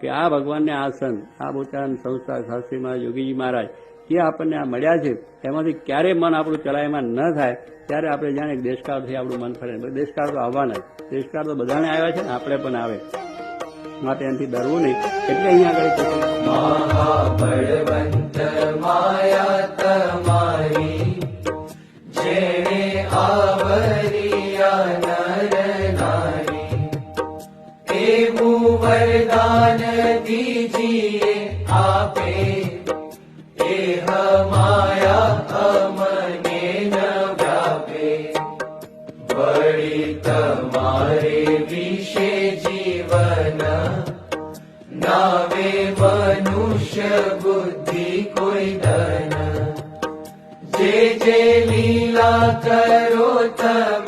કે આ ભગવાનને આસન, આ પોતાના સંસ્થા શાસ્ત્રીમાં યોગીજી મહારાજ એ આપણને આ મળ્યા છે, એમાંથી ક્યારે મન આપણું ચલાયમાન ન થાય ત્યારે આપણે જાણે દેશકાળથી આપણું મન ફરે. દેશકાળ તો આવવાના જ, દેશકાળ તો બધાને આવ્યા છે ને આપણે પણ આવે, માટે એનાથી ડરવું નહીં. એટલે અહીંયા આગળ મહાબળવંત માયા તમારી જેણે આવરિયા નર નારી, એવું વરદાન દીજીએ આપે એહ માયા અમને ન વ્યાપે. વળી તમારે વિશે જીવન નાવે મનુષ્ય બુદ્ધિ કોઈ ધન, જે લીલા કરો તમે